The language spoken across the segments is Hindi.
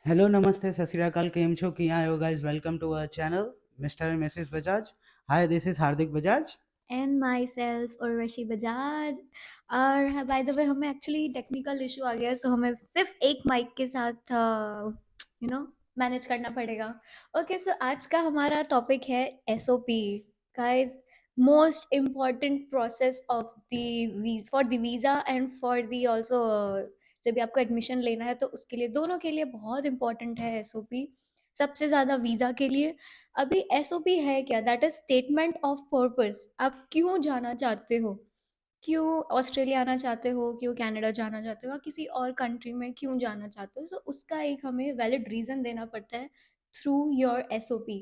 हेलो नमस्ते सत श्री अकाल केम छो किया आयो guys welcome to our channel mister and Mrs Bajaj. Hi this is Hardik Bajaj. And myself Urvashi Bajaj. और बाय द वे हमें एक्चुअली टेक्निकल इशू आ गया है, सो हमें सिर्फ एक माइक के साथ मैनेज करना पड़ेगा। ओके, सो आज का हमारा टॉपिक है SOP. Guys, most important process of the for the visa and for the also, जब भी आपको एडमिशन लेना है तो उसके लिए, दोनों के लिए बहुत इंपॉर्टेंट है एसओपी। सबसे ज़्यादा वीज़ा के लिए। अभी एसओपी है क्या? That is statement of purpose. आप क्यों जाना चाहते हो, क्यों ऑस्ट्रेलिया आना चाहते हो, क्यों कनाडा जाना चाहते हो, या किसी और कंट्री में क्यों जाना चाहते हो। सो उसका एक हमें वैलिड रीज़न देना पड़ता है थ्रू योर एसओपी।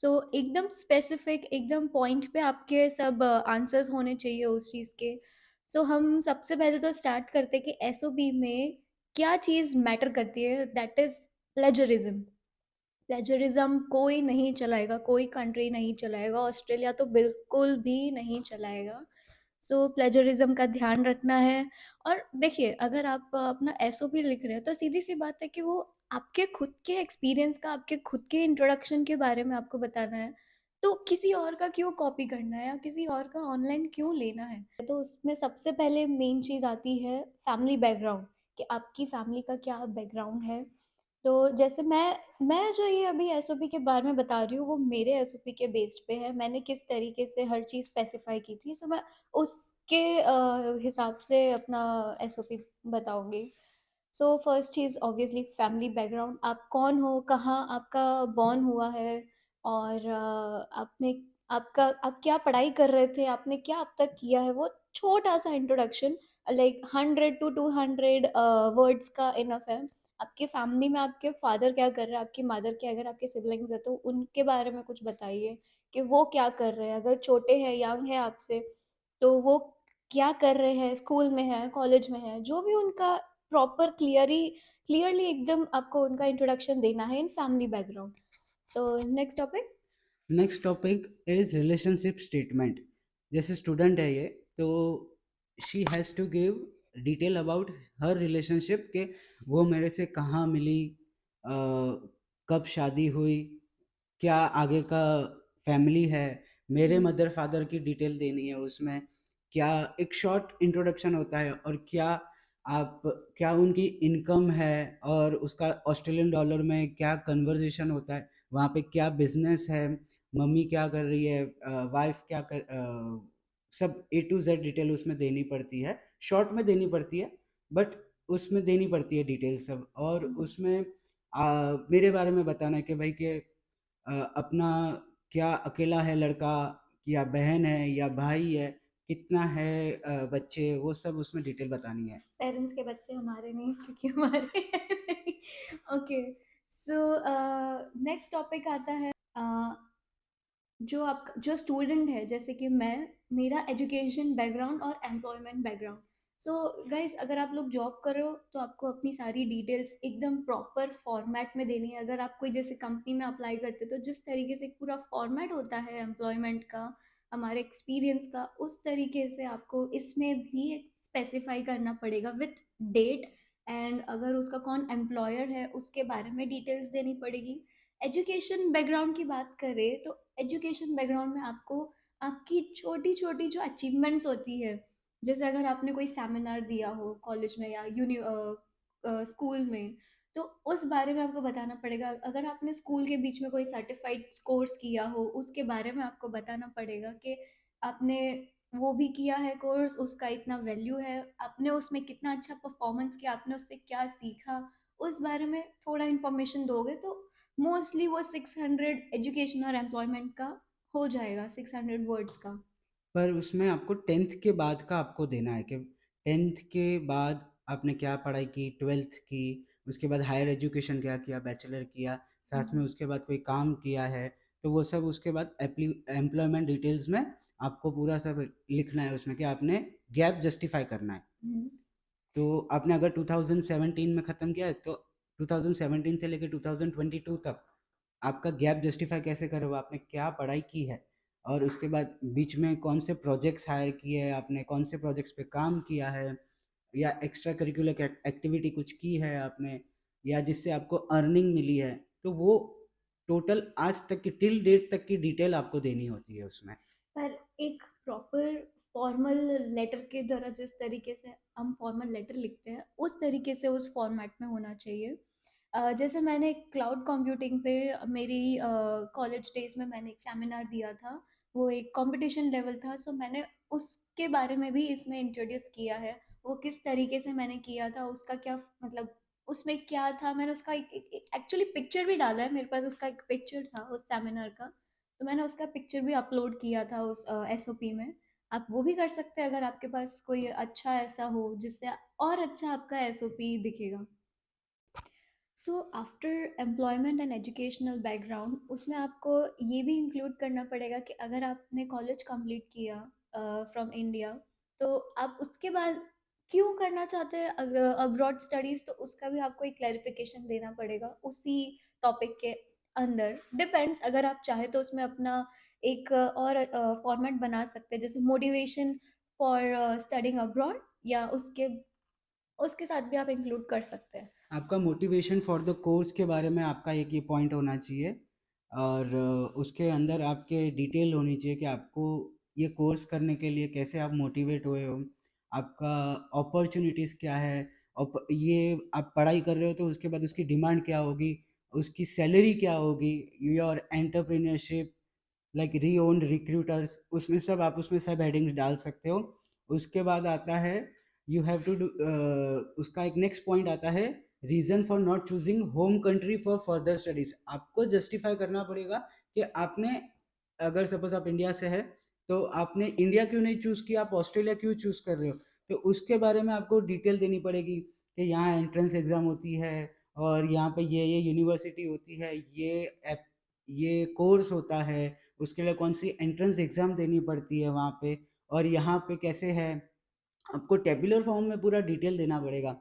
सो एकदम स्पेसिफिक, एकदम पॉइंट पे आपके सब आंसर्स होने चाहिए उस चीज़ के। सो हम सबसे पहले तो स्टार्ट करते हैं कि एसओपी में क्या चीज़ मैटर करती है। That is plagiarism. प्लेजरिज्म कोई नहीं चलाएगा, कोई कंट्री नहीं चलाएगा, ऑस्ट्रेलिया तो बिल्कुल भी नहीं चलाएगा। सो प्लेजरिज्म का ध्यान रखना है। और देखिए, अगर आप अपना एसओपी लिख रहे हो तो सीधी सी बात है कि वो आपके खुद के एक्सपीरियंस का, आपके खुद के इंट्रोडक्शन के बारे में आपको बताना है। तो किसी और का क्यों कॉपी करना है, या किसी और का ऑनलाइन क्यों लेना है। तो उसमें सबसे पहले मेन चीज़ आती है फैमिली बैकग्राउंड, कि आपकी फैमिली का क्या बैकग्राउंड है। तो जैसे मैं जो ये अभी एसओपी के बारे में बता रही हूँ, वो मेरे एसओपी के बेस्ड पे है। मैंने किस तरीके से हर चीज़ स्पेसिफाई की थी, सो मैं उसके हिसाब से अपना एसओपी बताऊंगी। सो फर्स्ट चीज़ ऑब्वियसली फैमिली बैकग्राउंड। आप कौन हो, कहाँ आपका बॉर्न हुआ है, और आपने आपका आप क्या पढ़ाई कर रहे थे, आपने क्या अब तक किया है, वो छोटा सा इंट्रोडक्शन, लाइक 100 to 200 वर्ड्स का इनफ है। आपके फैमिली में आपके फादर क्या कर रहे हैं, आपकी मदर क्या, अगर आपके सिबलिंग्स है तो उनके बारे में कुछ बताइए कि वो क्या कर रहे हैं। अगर छोटे हैं, यंग है आपसे, तो वो क्या कर रहे हैं, स्कूल में है, कॉलेज में है, जो भी उनका प्रॉपर क्लियरली एकदम आपको उनका इंट्रोडक्शन देना है in family background. So next topic. Next topic is relationship statement. जैसे स्टूडेंट है ये, तो she has to give detail about her relationship के वो मेरे से कहाँ मिली, अ, कब शादी हुई, क्या आगे का फैमिली है, मेरे मदर फादर की डिटेल देनी है उसमें। क्या एक शॉर्ट इंट्रोडक्शन होता है, और क्या आप क्या उनकी इनकम है, और उसका ऑस्ट्रेलियन डॉलर में क्या कन्वर्जेशन होता है, वहाँ पे क्या बिजनेस है, मम्मी क्या कर रही है, वाइफ क्या कर, सब ए टू जेड डिटेल उसमें देनी पड़ती है। शॉर्ट में देनी पड़ती है, बट उसमें देनी पड़ती है डिटेल सब। और उसमें मेरे बारे में बताना है कि भाई के अपना क्या अकेला है लड़का, या बहन है या भाई है, कितना है, बच्चे, वो सब उसमें डिटेल बतानी है। पेरेंट्स के बच्चे हमारे नहीं, क्योंकि हमारे ओके। सो नेक्स्ट टॉपिक आता है, जो स्टूडेंट है, जैसे कि मैं, मेरा एजुकेशन बैकग्राउंड और एम्प्लॉयमेंट बैकग्राउंड। सो गाइस, अगर आप लोग जॉब कर रहे हो तो आपको अपनी सारी डिटेल्स एकदम प्रॉपर फॉर्मेट में देनी है। अगर आप कोई जैसे कंपनी में अप्लाई करते हो तो जिस तरीके से एक पूरा फॉर्मेट होता है एम्प्लॉयमेंट का, हमारे एक्सपीरियंस का, उस तरीके से आपको इसमें भी स्पेसिफाई करना पड़ेगा विथ डेट। एंड अगर उसका कौन एम्प्लॉयर है उसके बारे में डिटेल्स देनी पड़ेगी। एजुकेशन बैकग्राउंड की बात करें तो एजुकेशन बैकग्राउंड में आपको आपकी छोटी छोटी जो अचीवमेंट्स होती है, जैसे अगर आपने कोई सेमिनार दिया हो कॉलेज में या स्कूल में, तो उस बारे में आपको बताना पड़ेगा। अगर आपने स्कूल के बीच में कोई सर्टिफाइड कोर्स किया हो, उसके बारे में आपको बताना पड़ेगा कि आपने वो भी किया है कोर्स, उसका इतना वैल्यू है, आपने उसमें कितना अच्छा परफॉर्मेंस किया, आपने उससे क्या सीखा, उस बारे में थोड़ा इन्फॉर्मेशन दोगे तो मोस्टली वो 600 एजुकेशन और एम्प्लॉयमेंट का हो जाएगा, 600 वर्ड्स का। पर उसमें आपको टेंथ के बाद का आपको देना है कि टेंथ के बाद आपने क्या पढ़ाई की, ट्वेल्थ की, उसके बाद हायर एजुकेशन क्या किया, बैचलर किया, साथ में उसके बाद कोई काम किया है, तो वो सब उसके बाद एम्प्लॉयमेंट डिटेल्स में आपको पूरा सब लिखना है उसमें कि आपने गैप जस्टिफाई करना है। तो आपने अगर 2017 में ख़त्म किया है तो 2017 से लेकर 2022 तक आपका गैप जस्टिफाई कैसे करोगे, आपने क्या पढ़ाई की है, और उसके बाद बीच में कौन से प्रोजेक्ट्स हायर किए हैं आपने, कौन से प्रोजेक्ट्स पे काम किया है, या एक्स्ट्रा करिकुलर एक्टिविटी कुछ की है आपने, या जिससे आपको अर्निंग मिली है, तो वो टोटल आज तक की टिल डेट तक की डिटेल आपको देनी होती है उसमें। पर एक प्रॉपर फॉर्मल लेटर के तरह, जिस तरीके से हम फॉर्मल लेटर लिखते हैं उस तरीके से उस फॉर्मेट में होना चाहिए। जैसे मैंने क्लाउड कंप्यूटिंग पे मेरी कॉलेज डेज में मैंने एक सेमिनार दिया था, वो एक कंपटीशन लेवल था, सो मैंने उसके बारे में भी इसमें इंट्रोड्यूस किया है। वो किस तरीके से मैंने किया था, उसका क्या मतलब, उसमें क्या था, मैंने उसका एक्चुअली पिक्चर भी डाला है, मेरे पास उसका एक पिक्चर था उस सेमिनार का, तो मैंने उसका पिक्चर भी अपलोड किया था उस एसओपी में। आप वो भी कर सकते हैं अगर आपके पास कोई अच्छा ऐसा हो जिससे और अच्छा आपका एसओपी दिखेगा। So after employment and educational background, उसमें आपको ये भी इंक्लूड करना पड़ेगा कि अगर आपने कॉलेज कंप्लीट किया फ्रॉम इंडिया, तो आप उसके बाद क्यों करना चाहते हैं अब्रॉड स्टडीज़, तो उसका भी आपको एक क्लैरिफिकेशन देना पड़ेगा उसी टॉपिक के अंदर। डिपेंड्स, अगर आप चाहे तो उसमें अपना एक और फॉर्मेट बना सकते हैं, जैसे मोटिवेशन फॉर स्टडिंग अब्रॉड, या उसके उसके साथ भी आप इंक्लूड कर सकते हैं। आपका मोटिवेशन फॉर द कोर्स के बारे में आपका एक ये पॉइंट होना चाहिए, और उसके अंदर आपके डिटेल होनी चाहिए कि आपको ये कोर्स करने के लिए कैसे आप मोटिवेट हुए हो, आपका अपॉर्चुनिटीज़ क्या है, ये आप पढ़ाई कर रहे हो तो उसके बाद उसकी डिमांड क्या होगी, उसकी सैलरी क्या होगी, योर एंटरप्रेन्योरशिप, लाइक री ओन्ड रिक्रूटर्स, उसमें सब आप उसमें सब हेडिंग्स डाल सकते हो। उसके बाद आता है यू हैव टू डू, उसका एक नेक्स्ट पॉइंट आता है reason for not choosing home country for further studies. आपको जस्टिफाई करना पड़ेगा कि आपने, अगर सपोज आप इंडिया से है तो आपने इंडिया क्यों नहीं चूज़ किया, आप ऑस्ट्रेलिया क्यों चूज़ कर रहे हो, तो उसके बारे में आपको डिटेल देनी पड़ेगी कि यहाँ एंट्रेंस एग्ज़ाम होती है, और यहाँ पे ये यूनिवर्सिटी होती है, ये कोर्स होता है, उसके लिए कौन सी एंट्रेंस एग्ज़ाम देनी पड़ती है वहाँ पे, और यहाँ पे कैसे है, आपको टेबुलर फॉर्म में पूरा डिटेल देना पड़ेगा।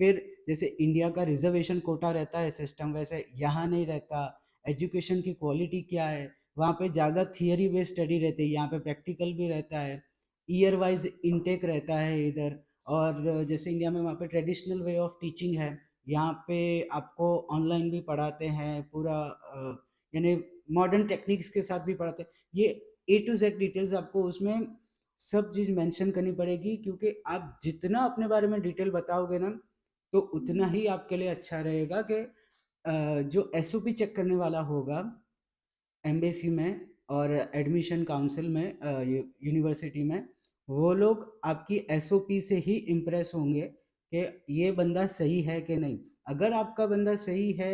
फिर जैसे इंडिया का रिजर्वेशन कोटा रहता है सिस्टम, वैसे यहाँ नहीं रहता। एजुकेशन की क्वालिटी क्या है, वहाँ पे ज़्यादा थियरी बेस्ड स्टडी रहती है, यहाँ पे प्रैक्टिकल भी रहता है। ईयर वाइज इनटेक रहता है इधर। और जैसे इंडिया में वहाँ पे ट्रेडिशनल वे ऑफ टीचिंग है, यहाँ पे आपको ऑनलाइन भी पढ़ाते हैं पूरा, यानी मॉडर्न टेक्निक्स के साथ भी पढ़ाते हैं। ये ए टू जेड डिटेल्स आपको उसमें सब चीज़ मेंशन करनी पड़ेगी, क्योंकि आप जितना अपने बारे में डिटेल बताओगे ना, तो उतना ही आपके लिए अच्छा रहेगा कि जो एसओपी चेक करने वाला होगा एम्बेसी में और एडमिशन काउंसिल में, यूनिवर्सिटी में, वो लोग आपकी एसओपी से ही इम्प्रेस होंगे कि ये बंदा सही है कि नहीं। अगर आपका बंदा सही है,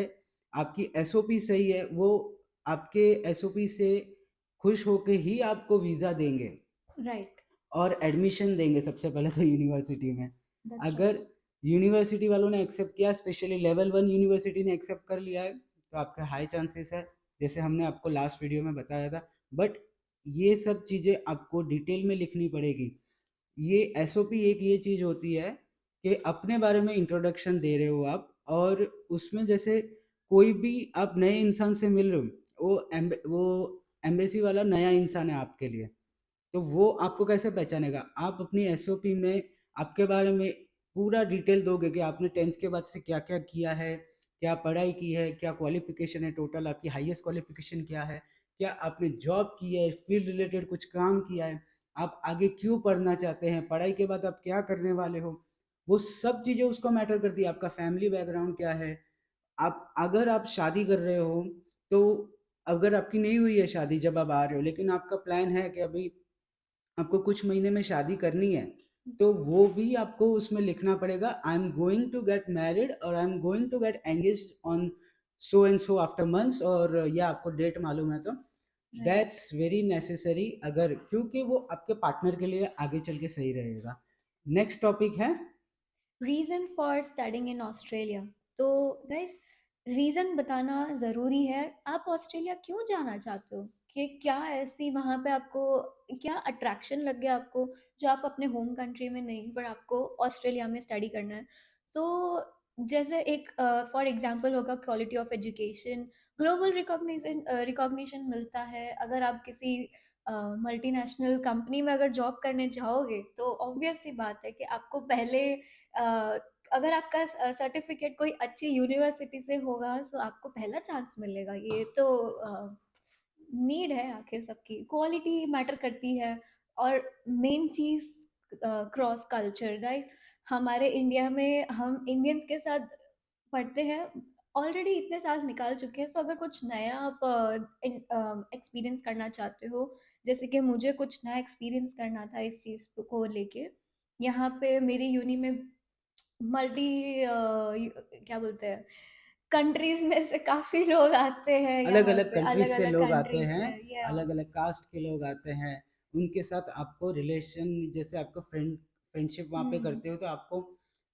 आपकी एसओपी सही है, वो आपके एसओपी से खुश होके ही आपको वीज़ा देंगे राइट। और एडमिशन देंगे सबसे पहले तो यूनिवर्सिटी में। That's right. अगर यूनिवर्सिटी वालों ने एक्सेप्ट किया, स्पेशली लेवल 1 यूनिवर्सिटी ने एक्सेप्ट कर लिया है, तो आपके हाई चांसेस है, जैसे हमने आपको लास्ट वीडियो में बताया था। बट ये सब चीज़ें आपको डिटेल में लिखनी पड़ेगी। ये एसओपी एक ये चीज़ होती है कि अपने बारे में इंट्रोडक्शन दे रहे हो आप, और उसमें जैसे कोई भी आप नए इंसान से मिल रहे हो, वो एम्बेसी वाला नया इंसान है आपके लिए, तो वो आपको कैसे पहचानेगा? आप अपनी एसओपी में आपके बारे में पूरा डिटेल दोगे कि आपने 10th के बाद से क्या-क्या किया है, क्या पढ़ाई की है, क्या क्वालिफ़िकेशन है, टोटल आपकी हाईएस्ट क्वालिफ़िकेशन क्या है, क्या आपने जॉब की है, फ़ील्ड रिलेटेड कुछ काम किया है, आप आगे क्यों पढ़ना चाहते हैं, पढ़ाई के बाद आप क्या करने वाले हो? वो सब चीज़ें उसको मैटर करती है, आपका फैमिली बैकग्राउंड क्या है? आप अगर आप शादी कर रहे हो, तो अगर आपकी नहीं हुई है शादी जब आप आ रहे हो, लेकिन आपका प्लान है कि अभी आपको कुछ महीने में शादी करनी है, तो वो भी आपको उसमें लिखना पड़ेगा, I am going to get married और I am going to get engaged on so and so after months, और ये आपको डेट मालूम है तो राइट। दैट्स वेरी नेसेसरी, अगर क्योंकि वो आपके पार्टनर के लिए आगे चल के सही रहेगा। नेक्स्ट टॉपिक है reason for studying in Australia. तो गाइस, रीज़न बताना ज़रूरी है। आप ऑस्ट्रेलिया क्यों जाना चाहते हो, कि क्या ऐसी वहाँ पे आपको क्या अट्रैक्शन लग गया आपको, जो आप अपने होम कंट्री में नहीं, पर आपको ऑस्ट्रेलिया में स्टडी करना है। सो जैसे एक फॉर एग्जांपल होगा quality of education, global recognition मिलता है। अगर आप किसी मल्टीनेशनल कंपनी में अगर जॉब करने जाओगे, तो ऑब्वियस सी बात है कि आपको पहले अगर आपका सर्टिफिकेट कोई अच्छी यूनिवर्सिटी से होगा तो आपको पहला चांस मिलेगा। ये तो नीड है आखिर सबकी, क्वालिटी मैटर करती है। और मेन चीज़ क्रॉस कल्चर गाइस, हमारे इंडिया में हम इंडियंस के साथ पढ़ते हैं, ऑलरेडी इतने साल निकाल चुके हैं। सो अगर कुछ नया आप एक्सपीरियंस करना चाहते हो, जैसे कि मुझे कुछ नया एक्सपीरियंस करना था इस चीज़ को लेके, यहाँ पे मेरी यूनी में मल्टी क्या बोलते हैं, कंट्रीज में से काफी लोग आते हैं अलग यहाँ अलग पे, कंट्रीज अलग से अलग लोग आते कंट्रीज हैं, से। या अलग अलग कास्ट के लोग आते हैं, उनके साथ आपको रिलेशन, जैसे आपको फ्रेंडशिप वहाँ पे हम्म। करते हो तो आपको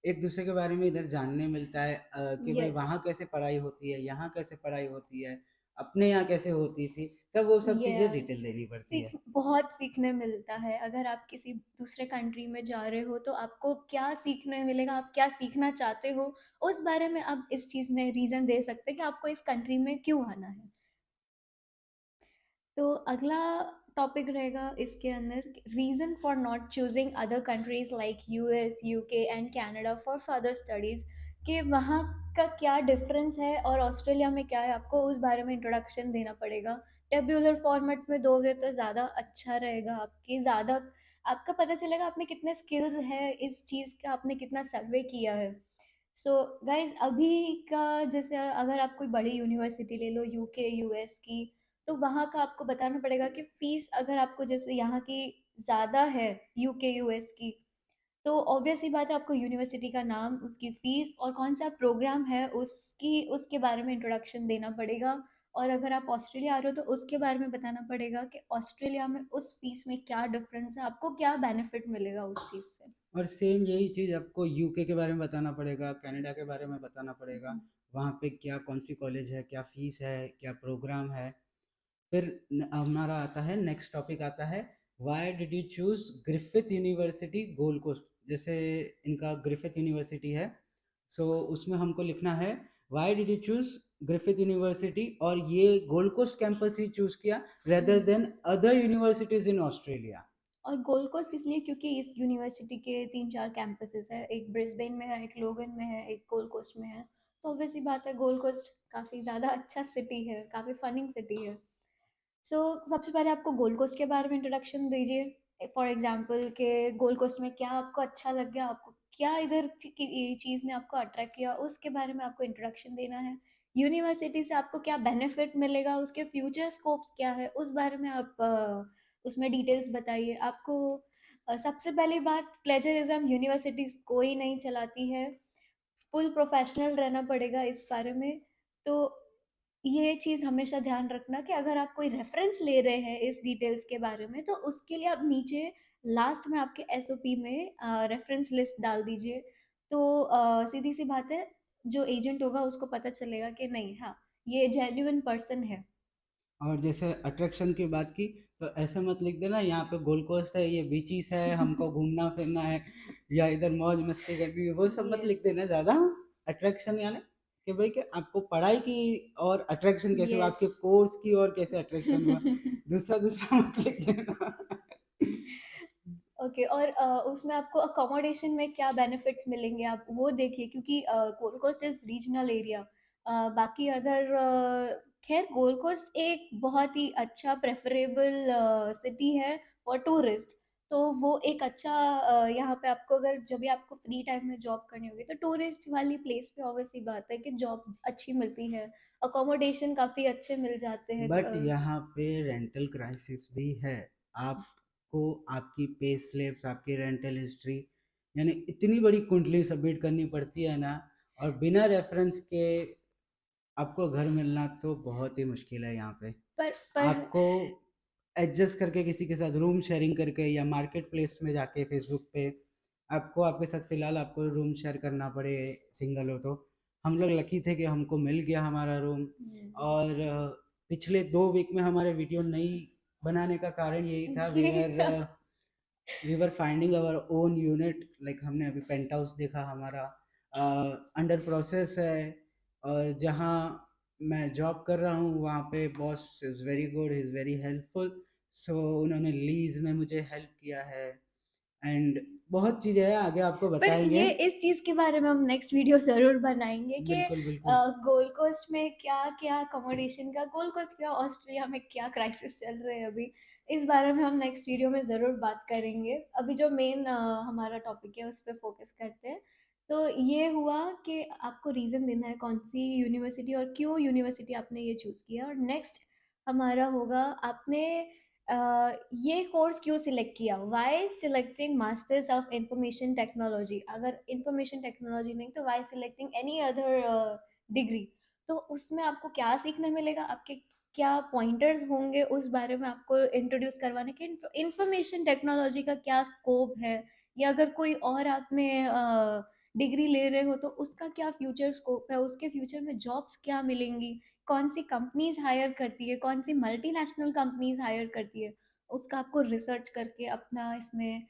एक दूसरे के बारे में इधर जानने मिलता है, कि भाई यस। वहाँ कैसे पढ़ाई होती है, यहाँ कैसे पढ़ाई होती है, अपने यहाँ कैसे होती थी, सब वो सब ये चीज़ें डिटेल देनी पड़ती सीख है। बहुत सीखने मिलता है। अगर आप किसी दूसरे कंट्री में जा रहे हो तो आपको क्या सीखने मिलेगा, आप क्या सीखना चाहते हो, उस बारे में आप इस चीज़ में रीज़न दे सकते हैं कि आपको इस कंट्री में क्यों आना है। तो अगला टॉपिक रहेगा इसके अंदर, reason for not choosing other countries like US, UK and Canada for further studies, कि वहाँ का क्या डिफरेंस है और ऑस्ट्रेलिया में क्या है, आपको उस बारे में इंट्रोडक्शन देना पड़ेगा। टेब्यूलर फॉर्मेट में दोगे तो ज़्यादा अच्छा रहेगा, आपकी ज़्यादा आपका पता चलेगा आप में कितने स्किल्स हैं, इस चीज़ का आपने कितना सर्वे किया है। सो गाइज अभी का, जैसे अगर आप कोई बड़ी यूनिवर्सिटी ले लो यूके यूएस की, तो वहाँ का आपको बताना पड़ेगा कि फीस अगर आपको जैसे यहाँ की ज़्यादा है यूके यूएस की, तो ऑब्वियस ही बात है आपको यूनिवर्सिटी का नाम, उसकी फीस और कौन सा प्रोग्राम है उसकी, उसके बारे में इंट्रोडक्शन देना पड़ेगा। और अगर आप ऑस्ट्रेलिया आ रहे हो तो उसके बारे में बताना पड़ेगा कि ऑस्ट्रेलिया में उस फीस में क्या डिफरेंस है, आपको क्या बेनिफिट मिलेगा उस चीज़ से। और सेम यही चीज़ आपको यूके के बारे में बताना पड़ेगा, कनाडा के बारे में बताना पड़ेगा, वहाँ पे क्या कौन सी कॉलेज है, क्या फीस है, क्या प्रोग्राम है। फिर हमारा आता है नेक्स्ट टॉपिक आता है, why did you choose Griffith University Gold Coast. जैसे इनका ग्रिफिथ यूनिवर्सिटी है, सो उसमें हमको लिखना है why did you choose Griffith University, और ये गोल्ड कोस्ट कैंपस ही चूज किया rather hmm. Then other universities in Australia. और गोल्ड कोस्ट इसलिए क्योंकि इस यूनिवर्सिटी के 3-4 कैंपसेस है, एक ब्रिस्बेन में है, एक लोगन में है, एक गोल्ड कोस्ट में है। तो ऑब्वियस सी बात है गोल्ड कोस्ट काफ़ी ज़्यादा अच्छा सिटी है, काफ़ी फनिंग सिटी है। सो सबसे पहले आपको गोल्ड कोस्ट के बारे में इंट्रोडक्शन दीजिए, फॉर एग्जांपल के गोल्ड कोस्ट में क्या आपको अच्छा लग गया, आपको क्या इधर की चीज़ ने आपको अट्रैक्ट किया, उसके बारे में आपको इंट्रोडक्शन देना है। यूनिवर्सिटी से आपको क्या बेनिफिट मिलेगा, उसके फ्यूचर स्कोप्स क्या है, उस बारे में आप उसमें डिटेल्स बताइए। आपको सबसे पहली बात, प्लेजरिज्म यूनिवर्सिटीज कोई नहीं चलाती है, फुल प्रोफेशनल रहना पड़ेगा इस बारे में। तो ये चीज़ हमेशा ध्यान रखना कि अगर आप कोई रेफरेंस ले रहे हैं इस डिटेल्स के बारे में, तो उसके लिए आप नीचे लास्ट में आपके एसओपी में रेफरेंस लिस्ट डाल दीजिए। तो सीधी सी बात है, जो एजेंट होगा उसको पता चलेगा कि नहीं, हाँ, ये जेन्युइन पर्सन है। और जैसे अट्रैक्शन की बात की, तो ऐसे मत लिख देना यहाँ पे गोल्ड कोस्ट है, ये बीचीज है, हमको घूमना फिरना है, या इधर मौज मस्ती करनी है, वो सब मत लिख यस। देना ज़्यादा। अट्रैक्शन यानी कि भाई कि आपको पढ़ाई की और अट्रैक्शन कैसे हुआ, यस। आपके कोर्स की और कैसे अट्रैक्शन हुआ, दूसरा दूसरा मत लिख देना। ओके। और उसमें आपको अकोमोडेशन में क्या बेनिफिट्स मिलेंगे आप वो देखिए, क्योंकि Gold Coast is regional area. बाकी अदर खैर गोल्ड कोस्ट एक बहुत ही अच्छा प्रेफरेबल सिटी है फॉर टूरिस्ट। तो वो एक अच्छा यहाँ पे आपको अगर जब भी आपको फ्री टाइम में जॉब करनी होगी तो टूरिस्ट वाली प्लेस पे ऑब्वियस सी बात है कि जॉब्स अच्छी मिलती है, अकोमोडेशन काफ़ी अच्छे मिल जाते हैं। बट यहाँ पे रेंटल क्राइसिस भी है। आपको आपकी पे स्लिप्स, आपकी रेंटल हिस्ट्री, यानी इतनी बड़ी कुंडली सबमिट करनी पड़ती है ना, और बिना रेफरेंस के आपको घर मिलना तो बहुत ही मुश्किल है यहाँ पे। पर आपको एडजस्ट करके किसी के साथ रूम शेयरिंग करके, या मार्केट प्लेस में जाके फेसबुक पे आपको आपके साथ फ़िलहाल आपको रूम शेयर करना पड़े, सिंगल हो तो। हम लोग लकी थे कि हमको मिल गया हमारा रूम। और पिछले 2 वीक में हमारे वीडियो नहीं बनाने का कारण यही था, यही था। We were finding our own unit, like हमने अभी पेंट हाउस देखा हमारा, अंडर प्रोसेस है। और जहाँ मैं जॉब कर रहा हूँ वहाँ पे boss is very good, is very helpful. So उन्होंने लीज में मुझे हेल्प किया है। एंड बहुत चीज़ें हैं, आगे आपको पर बताएँगे। ये इस चीज़ के बारे में हम नेक्स्ट वीडियो ज़रूर बनाएँगे कि बिल्कुल, बिल्कुल। गोल्ड कोस्ट में क्या-क्या अकोमोडेशन का, गोल्ड कोस्ट क्या, ऑस्ट्रेलिया में क्या क्राइसिस चल रहे हैं अभी, इस बारे में हम नेक्स्ट वीडियो में ज़रूर बात करेंगे। अभी जो मेन हमारा टॉपिक है उस पे फ़ोकस करते हैं। तो ये हुआ कि आपको रीज़न देना है कौन-सी यूनिवर्सिटी और क्यों यूनिवर्सिटी आपने ये चूज़ किया, और नेक्स्ट हमारा होगा आपने अ, ये कोर्स क्यों सिलेक्ट किया, why selecting masters of information technology, अगर इंफॉर्मेशन टेक्नोलॉजी नहीं तो why selecting any other degree. तो उसमें आपको क्या सीखने मिलेगा, आपके क्या पॉइंटर्स होंगे उस बारे में आपको इंट्रोड्यूस करवाने के, इंफॉर्मेशन टेक्नोलॉजी का क्या स्कोप है, या अगर कोई और आपने डिग्री ले रहे हो तो उसका क्या फ्यूचर स्कोप है, उसके फ्यूचर में जॉब्स क्या मिलेंगी, कौन सी कंपनीज हायर करती है, कौन सी मल्टीनेशनल कंपनीज हायर करती है, उसका आपको रिसर्च करके अपना इसमें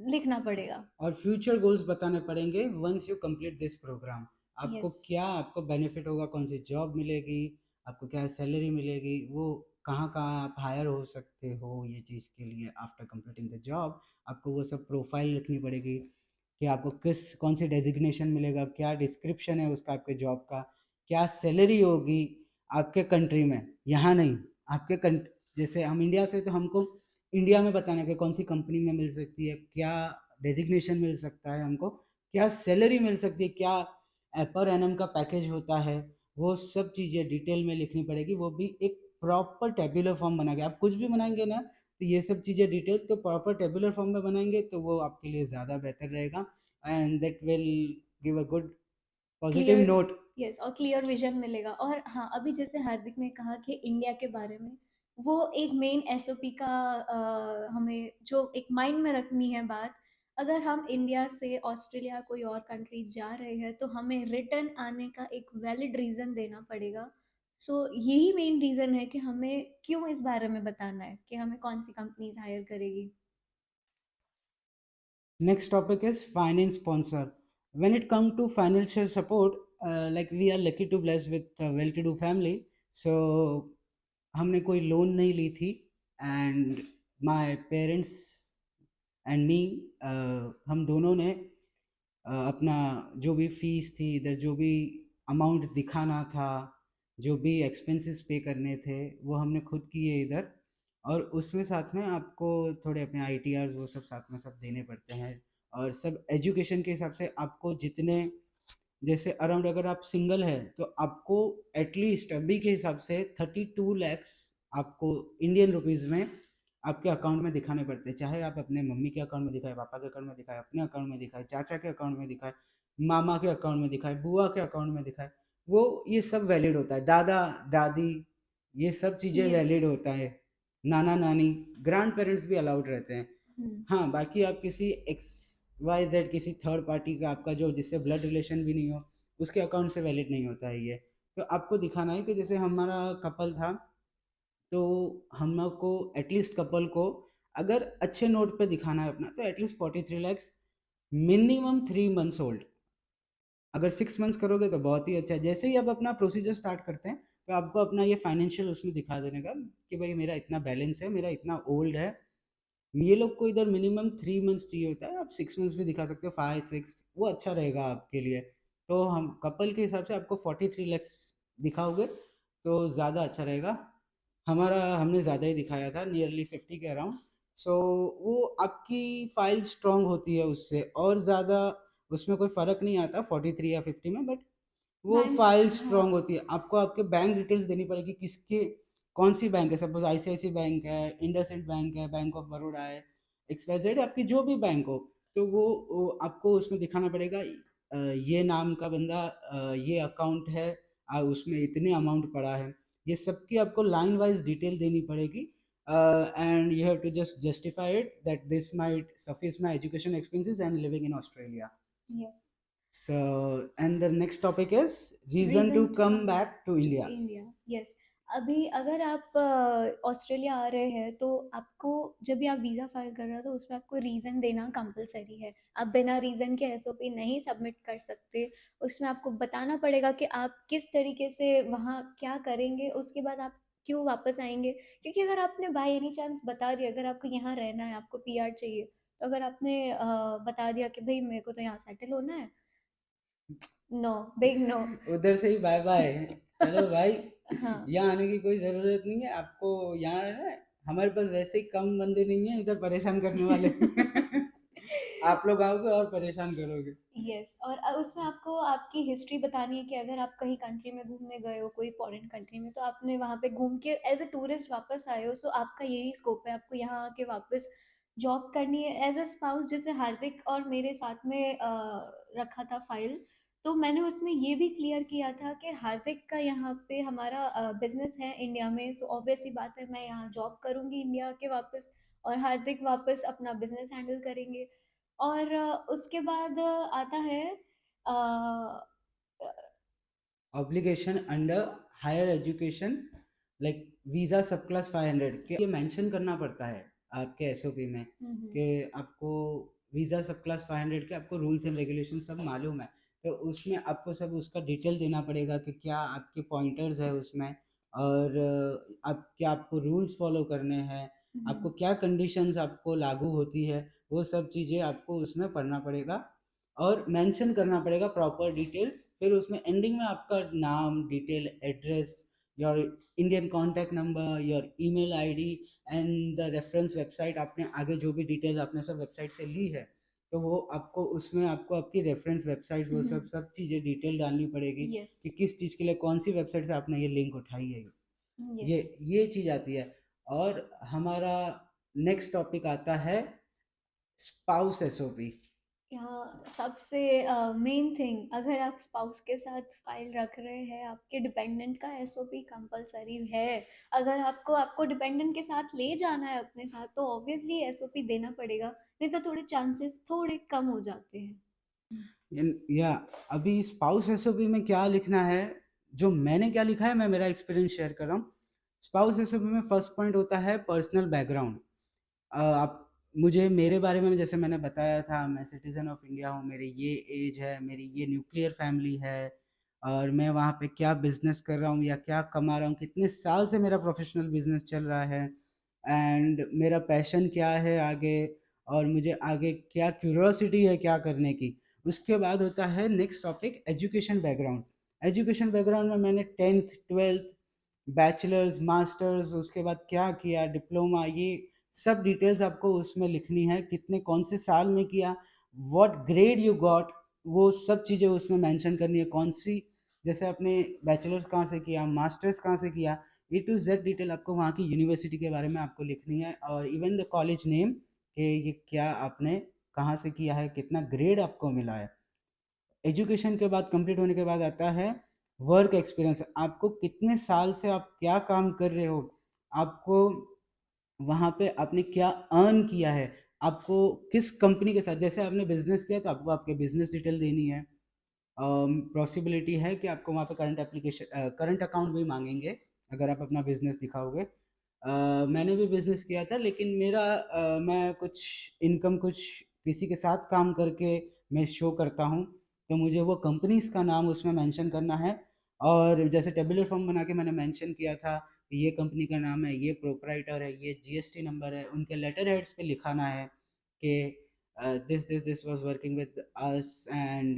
लिखना पड़ेगा। और फ्यूचर गोल्स बताने पड़ेंगे once you complete this program. आपको यस। क्या आपको बेनिफिट होगा, कौन सी जॉब मिलेगी, आपको क्या सैलरी मिलेगी, वो कहाँ-कहाँ आप हायर हो सकते हो ये चीज़ के लिए आफ्टर कंप्लीटिंग द जॉब। आपको वो सब प्रोफाइल लिखनी पड़ेगी कि आपको किस कौन सी डेज़िग्नेशन मिलेगा, क्या डिस्क्रिप्शन है उसका आपके जॉब का, क्या सैलरी होगी आपके कंट्री में, यहाँ नहीं, आपके कंट जैसे हम इंडिया से तो हमको इंडिया में बताना है कि कौन सी कंपनी में मिल सकती है, क्या डेजिग्नेशन मिल सकता है हमको, क्या सैलरी मिल सकती है, क्या पर एनम का पैकेज होता है, वो सब चीज़ें डिटेल में लिखनी पड़ेगी, वो भी एक प्रॉपर टेबुलर फॉर्म बना के। आप कुछ भी बनाएंगे ना तो ये सब चीज़ें डिटेल तो प्रॉपर टेबुलर फॉर्म में बनाएंगे तो वो आपके लिए ज़्यादा बेहतर रहेगा and that will give a good positive clear. Note. Yes, और क्लियर विजन मिलेगा। और हाँ, अभी जैसे हार्दिक ने कहा कि इंडिया के बारे में, वो एक मेन एसओपी का हमें जो एक माइंड में रखनी है बात, अगर हम इंडिया से ऑस्ट्रेलिया कोई और कंट्री जा रहे हैं तो हमें रिटर्न आने का एक वैलिड रीज़न देना पड़ेगा। सो यही मेन रीज़न है कि हमें क्यों इस बारे में बताना है कि हमें कौन सी कंपनीज हायर करेगी। Next topic is finance sponsor. When it comes to financial support, like we are lucky to bless with a well-to-do family. So हमने कोई लोन नहीं ली थी and my parents and me, हम दोनों ने अपना जो भी फीस थी इधर, जो भी अमाउंट दिखाना था, जो भी एक्सपेंसेस पे करने थे वो हमने खुद किए इधर। और उसमें साथ में आपको थोड़े अपने आईटीआर्स वो सब साथ में सब देने पड़ते हैं। और सब एजुकेशन के हिसाब से आपको जितने, जैसे अराउंड अगर आप सिंगल है तो आपको एटलीस्ट अभी के हिसाब से 32 lakhs आपको इंडियन रुपीज़ में आपके अकाउंट में दिखाने पड़ते हैं। चाहे आप अपने मम्मी के अकाउंट में दिखाए, पापा के अकाउंट में दिखाए, अपने अकाउंट में दिखाए, चाचा के अकाउंट में दिखाए, मामा के अकाउंट में दिखाए, बुआ के अकाउंट में दिखाए, वो ये सब वैलिड होता है। दादा दादी ये सब चीज़ें यस। वैलिड होता है। नाना नानी ग्रैंड पेरेंट्स भी अलाउड रहते हैं। हम्म। हाँ, बाकी आप किसी एक्स वाई जेड किसी थर्ड पार्टी का आपका जो जिससे ब्लड रिलेशन भी नहीं हो उसके अकाउंट से वैलिड नहीं होता है ये। तो आपको दिखाना है कि जैसे हमारा कपल था तो हम लोग को एटलीस्ट कपल को अगर अच्छे नोट पे दिखाना है अपना तो at least 43 lakhs, minimum 3 months old. अगर 6 months करोगे तो बहुत ही अच्छा है। जैसे ही आप अपना प्रोसीजर स्टार्ट करते हैं तो आपको अपना ये फाइनेंशियल उसमें दिखा देने का कि भाई मेरा इतना बैलेंस है, मेरा इतना ओल्ड है। ये लोग को इधर मिनिमम 3 months चाहिए होता है, आप 6 months भी दिखा सकते हो, 5 6 वो अच्छा रहेगा आपके लिए। तो हम कपल के हिसाब से आपको 43 lakhs दिखाओगे तो ज़्यादा अच्छा रहेगा। हमारा हमने ज़्यादा ही दिखाया था, नियरली 50 के अराउंड। सो वो आपकी फाइल स्ट्रांग होती है उससे, और ज़्यादा उसमें कोई फ़र्क नहीं आता 43 या 50 में, बट वो बैंक। फाइल हाँ। स्ट्रांग होती है। आपको आपके बैंक डिटेल्स देनी पड़ेगी, किसके कौन सी बैंक है, सपोज आईसीआईसी बैंक है, इंडसइंड बैंक है, बैंक ऑफ बड़ौदा है, एक्सवाइजेड आपकी जो भी बैंक हो, तो वो आपको उसमें दिखाना पड़ेगा। ये नाम का बंदा, ये अकाउंट है, उसमें इतने अमाउंट पड़ा है, ये सबकी आपको लाइन वाइज डिटेल देनी पड़ेगी। And you have to just justify it that this might suffice my education expenses and living in Australia. Yes. So, and the next topic is reason reason to to come come back back to to India. India. Yes. अभी अगर आप ऑस्ट्रेलिया आ रहे हैं तो आपको, जब भी आप वीज़ा फाइल कर रहे हो तो उसमें आपको रीज़न देना कंपलसरी है। आप बिना रीज़न के एसओपी नहीं सबमिट कर सकते। उसमें आपको बताना पड़ेगा कि आप किस तरीके से वहाँ क्या करेंगे, उसके बाद आप क्यों वापस आएंगे। क्योंकि अगर आपने बाय एनी चांस बता दिया, अगर आपको यहाँ रहना है, आपको पीआर चाहिए, तो अगर आपने बता दिया कि भाई मेरे को तो यहाँ सेटल होना है, नो, बिग नो। उधर से ही बाय बाय, चलो भाई, हाँ। यहाँ आने की कोई ज़रूरत नहीं है आपको। यहाँ है ना, हमारे पास वैसे ही कम बंदे नहीं हैं इधर परेशान करने वाले। आप लोग आओगे और परेशान करोगे। यस, और उसमें आपको आपकी हिस्ट्री बतानी है कि अगर आप कहीं कंट्री में घूमने गए हो, कोई फॉरेन कंट्री में, तो आपने वहाँ पे घूम के एज अ टूरिस्ट वापस आए हो, सो आपका यही स्कोप है, आपको यहाँ आके वापस जॉब करनी है एज अ स्पाउस। जैसे हार्दिक और मेरे साथ में रखा था फाइल, तो मैंने उसमें ये भी क्लियर किया था कि हार्दिक का यहाँ पे हमारा बिजनेस है इंडिया में, सो ऑब्वियस सी बात है मैं यहाँ जॉब करूँगी इंडिया के वापस, और हार्दिक वापस अपना बिजनेस हैंडल करेंगे। और उसके बाद आता है अ, obligation under higher education, like visa subclass 500 के ये मेंशन करना पड़ता है आपके एसओपी में कि आपको वीज़ा सब क्लास 500 के आपको रूल्स एंड रेगुलेशन सब मालूम है। तो उसमें आपको सब उसका डिटेल देना पड़ेगा कि क्या आपके पॉइंटर्स है उसमें, और आप क्या आपको रूल्स फॉलो करने हैं, आपको क्या कंडीशंस आपको लागू होती है, वो सब चीज़ें आपको उसमें पढ़ना पड़ेगा और मेंशन करना पड़ेगा प्रॉपर डिटेल्स। फिर उसमें एंडिंग में आपका नाम, detail, address, your Indian contact number, your email ID and the reference website, आपने आगे जो भी डिटेल्स आपने सब वेबसाइट से ली है, तो वो आपको उसमें आपको आपकी रेफरेंस वेबसाइट वो सब सब चीज़ें डिटेल डालनी पड़ेगी यस, कि किस चीज़ के लिए कौन सी वेबसाइट से आपने ये लिंक उठाई है। यस। ये चीज़ आती है। और हमारा नेक्स्ट टॉपिक आता है स्पाउस एसओपी। यहाँ सबसे मेन थिंग, अगर आप स्पाउस के साथ फाइल रख रहे हैं, आपके डिपेंडेंट का एसओपी कंपलसरी है। अगर आपको आपको डिपेंडेंट के साथ ले जाना है अपने साथ, तो ऑब्वियसली एसओपी देना पड़ेगा, नहीं तो थोड़े चांसेस थोड़े कम हो जाते हैं। या अभी स्पाउस एसओपी में क्या लिखना है, जो मैंने क्या लिखा है मैं मेरा एक्सपीरियंस शेयर कर रहा हूँ। स्पाउस एसओपी में फर्स्ट पॉइंट होता है पर्सनल बैकग्राउंड। आप मुझे मेरे बारे में जैसे मैंने बताया था, मैं सिटीज़न ऑफ इंडिया हूँ, मेरी ये एज है, मेरी ये न्यूक्लियर फैमिली है, और मैं वहाँ पे क्या बिज़नेस कर रहा हूँ या क्या कमा रहा हूँ, कितने साल से मेरा प्रोफेशनल बिज़नेस चल रहा है, एंड मेरा पैशन क्या है आगे, और मुझे आगे क्या क्यूरियोसिटी है क्या करने की। उसके बाद होता है next topic education background. Education background में मैंने 10th 12th बैचलर्स, मास्टर्स, उसके बाद क्या किया, डिप्लोमा, ये सब डिटेल्स आपको उसमें लिखनी है, कितने कौन से साल में किया, व्हाट ग्रेड यू गॉट, वो सब चीज़ें उसमें मेंशन करनी है। कौन सी, जैसे आपने बैचलर्स कहाँ से किया, मास्टर्स कहाँ से किया, ए टू जेड डिटेल आपको वहाँ की यूनिवर्सिटी के बारे में आपको लिखनी है, और इवन द कॉलेज नेम कि ये क्या आपने कहाँ से किया है, कितना ग्रेड आपको मिला है। एजुकेशन के बाद कंप्लीट होने के बाद आता है वर्क एक्सपीरियंस। आपको कितने साल से आप क्या काम कर रहे हो, आपको वहाँ पे आपने क्या अर्न किया है, आपको किस कंपनी के साथ, जैसे आपने बिजनेस किया तो आपको आपके बिजनेस डिटेल देनी है। पॉसिबिलिटी है कि आपको वहाँ पे करंट अकाउंट भी मांगेंगे अगर आप अपना बिजनेस दिखाओगे। मैंने भी बिजनेस किया था, लेकिन मेरा मैं कुछ इनकम कुछ किसी के साथ काम करके मैं शो करता हूँ, तो मुझे वो कंपनीज का नाम उसमें मेंशन करना है। और जैसे टेबुलर फॉर्म बना के मैंने मेंशन किया था कि ये कंपनी का नाम है, ये प्रोपराइटर है, ये जीएसटी नंबर है, उनके लेटर हेड्स पे लिखाना है कि this was working with us, and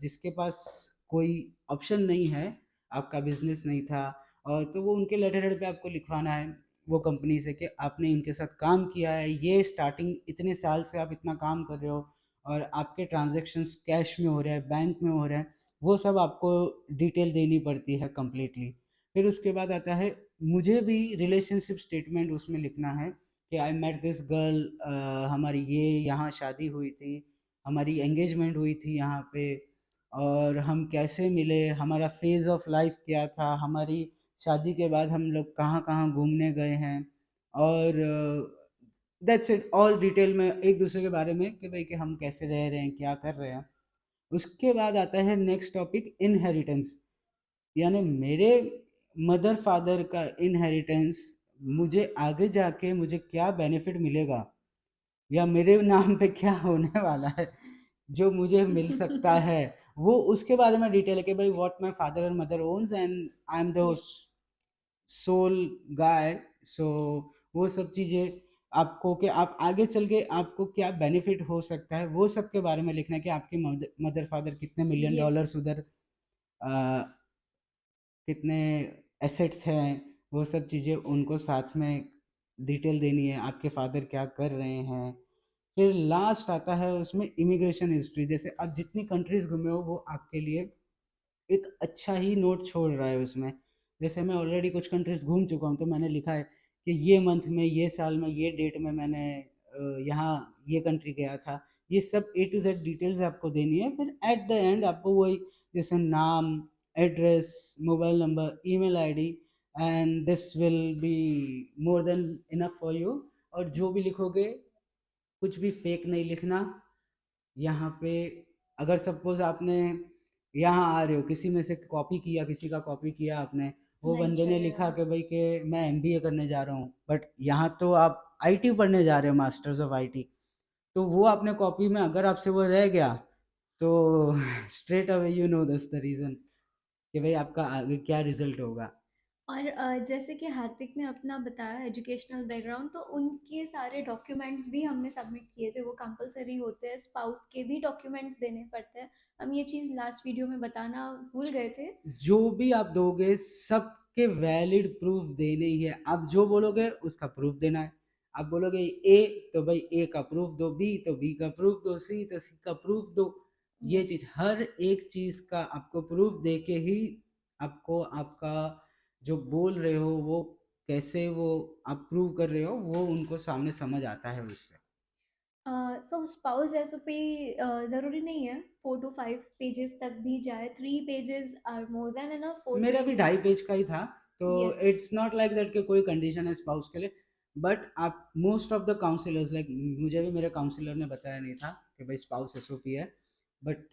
जिसके पास कोई ऑप्शन नहीं है, आपका बिजनेस नहीं था, और तो वो उनके लेटर हेड पे आपको लिखवाना है वो कंपनी से कि आपने इनके साथ काम किया है, ये स्टार्टिंग इतने साल से आप इतना काम कर रहे हो, और आपके ट्रांजैक्शंस कैश में हो रहे हैं, बैंक में हो रहे हैं, वो सब आपको डिटेल देनी पड़ती है कम्प्लीटली। फिर उसके बाद आता है, मुझे भी रिलेशनशिप स्टेटमेंट उसमें लिखना है कि आई मेट दिस गर्ल, हमारी ये यहाँ शादी हुई थी, हमारी एंगेजमेंट हुई थी यहाँ पे, और हम कैसे मिले, हमारा फेज़ ऑफ लाइफ क्या था, हमारी शादी के बाद हम लोग कहाँ कहाँ घूमने गए हैं, और दैट्स इट, ऑल डिटेल में एक दूसरे के बारे में कि भाई कि हम कैसे रह रहे हैं, क्या कर रहे हैं। उसके बाद आता है नेक्स्ट टॉपिक इनहेरिटेंस, यानी मेरे मदर फादर का इनहेरिटेंस, मुझे आगे जाके मुझे क्या बेनिफिट मिलेगा, या मेरे नाम पे क्या होने वाला है जो मुझे मिल सकता है, वो उसके बारे में डिटेल है कि भाई what my father and mother owns and I am the yes. Sole guy. So वो सब चीज़ें आपको कि आप आगे चल के आपको क्या बेनिफिट हो सकता है, वो सब के बारे में लिखना है कि आपके मदर फादर कितने मिलियन यस। डॉलर्स उधर कितने एसेट्स हैं, वो सब चीज़ें उनको साथ में डिटेल देनी है, आपके फादर क्या कर रहे हैं। फिर लास्ट आता है उसमें इमिग्रेशन हिस्ट्री, जैसे आप जितनी कंट्रीज़ घूमे हो वो आपके लिए एक अच्छा ही नोट छोड़ रहा है उसमें। जैसे मैं ऑलरेडी कुछ कंट्रीज़ घूम चुका हूँ, तो मैंने लिखा है कि ये मंथ में, ये साल में, ये डेट में मैंने यहाँ ये कंट्री गया था। ये सब ए टू ज़ेड डिटेल्स आपको देनी है। फिर एट द एंड आपको वही, जैसे नाम, address, mobile number, email ID, and this will be more than enough for you. और जो भी लिखोगे, कुछ भी फेक नहीं लिखना। यहाँ पे अगर सपोज़ आपने यहाँ आ रहे हो, किसी में से कॉपी किया, किसी का कॉपी किया आपने, वो नहीं बंदे ने चलेगा। लिखा कि भाई कि मैं एमबीए करने जा रहा हूँ, बट यहाँ तो आप आईटी पढ़ने जा रहे हो, मास्टर्स ऑफ आईटी। तो वो आपने कॉपी में अगर आपसे वो रह गया, तो straight away you know that's the reason कि भाई आपका आगे क्या रिजल्ट होगा। और जैसे कि हार्दिक ने अपना बताया एजुकेशनल बैकग्राउंड, तो उनके सारे डॉक्यूमेंट्स भी हमने सबमिट किए थे, वो कंपलसरी होते हैं, स्पाउस के भी डॉक्यूमेंट्स देने पड़ते हैं। हम ये चीज़ लास्ट वीडियो में बताना भूल गए थे। जो भी आप दोगे सबके वैलिड प्रूफ देने ही है। आप जो बोलोगे उसका प्रूफ देना है। आप बोलोगे ए, तो भाई ए का प्रूफ दो, बी तो बी का प्रूफ दो, सी तो सी का प्रूफ दो। ये यस। चीज, हर एक चीज का आपको प्रूफ दे के ही आपको आपका जो बोल रहे हो वो कैसे वो आप प्रूव कर रहे हो, वो उनको सामने समझ आता है उससे। सो स्पाउस एसओपी ज़रूरी नहीं है 4 to 5 पेजेस तक भी जाए, 3 pages are more than enough, for मेरा भी पेज 2.5 पेज का ही था, तो yes. It's not like that कि कोई कंडीशन है स्पाउस के लिए। बट आप most of the counsellors, like मुझे भी मेरे काउंसिलर ने बताया नहीं था कि भाई स्पाउस एसओपी है, but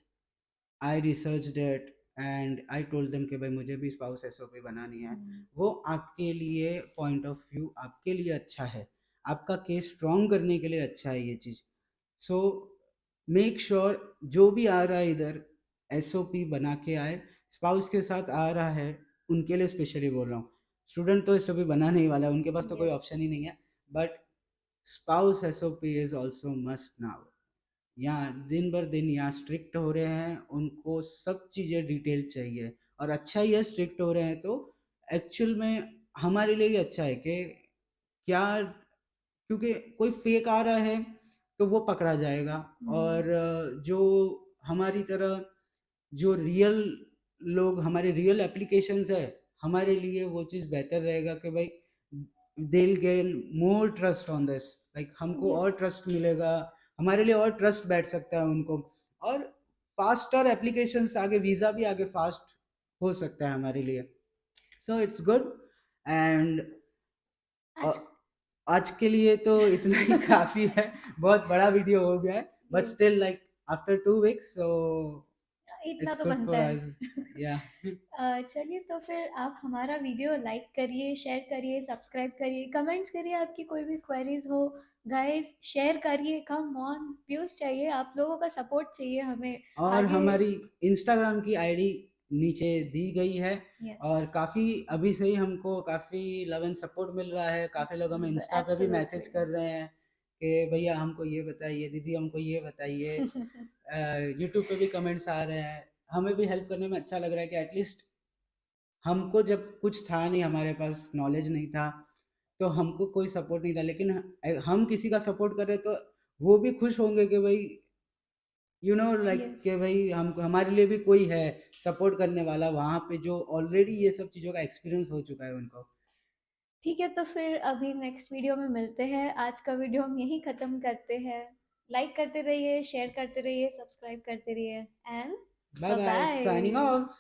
I researched it and I told them कि भाई मुझे भी स्पाउस एसओपी बनानी है। वो आपके लिए पॉइंट ऑफ व्यू आपके लिए अच्छा है, आपका केस स्ट्रॉन्ग करने के लिए अच्छा है ये चीज़। सो मेक श्योर जो भी आ रहा है इधर एसओपी बना के आए। स्पाउस के साथ आ रहा है उनके लिए स्पेशली बोल रहा हूँ, स्टूडेंट तो एसओपी बना नहीं वाला है, उनके पास तो कोई यस। ऑप्शन ही नहीं है। But spouse SOP is also must now. यहाँ दिन भर दिन यहाँ स्ट्रिक्ट हो रहे हैं, उनको सब चीज़ें डिटेल चाहिए। और अच्छा ही है स्ट्रिक्ट हो रहे हैं तो, एक्चुअल में हमारे लिए भी अच्छा है कि क्या, क्योंकि कोई फेक आ रहा है तो वो पकड़ा जाएगा। और जो हमारी तरह जो रियल लोग, हमारे रियल एप्लीकेशंस है, हमारे लिए वो चीज़ बेहतर रहेगा कि भाई they'll gain more trust on this, like हमको और यस। ट्रस्ट मिलेगा, हमारे लिए और ट्रस्ट बैठ सकता है उनको। और फास्टर एप्लीकेशंस आगे, वीज़ा भी आगे फास्ट हो सकता है हमारे लिए। So it's good. एंड आज आज के लिए तो इतना ही काफ़ी है। बहुत बड़ा वीडियो हो गया है, but yes, still like after 2 weeks, so इतना इट्स तो गुड बनता फॉर है। अस। या चलिए, तो फिर आप हमारा वीडियो लाइक करिए, शेयर करिए, सब्सक्राइब करिए, कमेंट्स करिए, आपकी कोई भी क्वेरीज हो। गाइस शेयर करिए, कम ऑन, व्यूज चाहिए, आप लोगों का सपोर्ट चाहिए हमें और आगे। हमारी इंस्टाग्राम की आईडी नीचे दी गई है। यस। और काफ़ी अभी से ही हमको काफ़ी लव एंड सपोर्ट मिल रहा है। काफ़ी लोग हमें इंस्टा पे भी मैसेज एब्सोल्युटली। कर रहे हैं कि भैया हमको ये बताइए, दीदी हमको ये बताइए। यूट्यूब पे भी कमेंट्स आ रहे हैं, हमें भी हेल्प करने में अच्छा लग रहा है कि एटलीस्ट हमको जब कुछ था नहीं, हमारे पास नॉलेज नहीं था, तो हमको कोई सपोर्ट नहीं था, लेकिन हम किसी का सपोर्ट कर रहे तो वो भी खुश होंगे कि भाई लाइक यस। कि भाई हम हमारे लिए भी कोई है सपोर्ट करने वाला वहाँ पे, जो ऑलरेडी ये सब चीज़ों का एक्सपीरियंस हो चुका है उनको। ठीक है, तो फिर अभी नेक्स्ट वीडियो में मिलते हैं। आज का वीडियो हम यहीं ख़त्म करते हैं। लाइक करते रहिए, शेयर करते रहिए, सब्सक्राइब करते रहिए, and bye bye bye, signing bye. Of.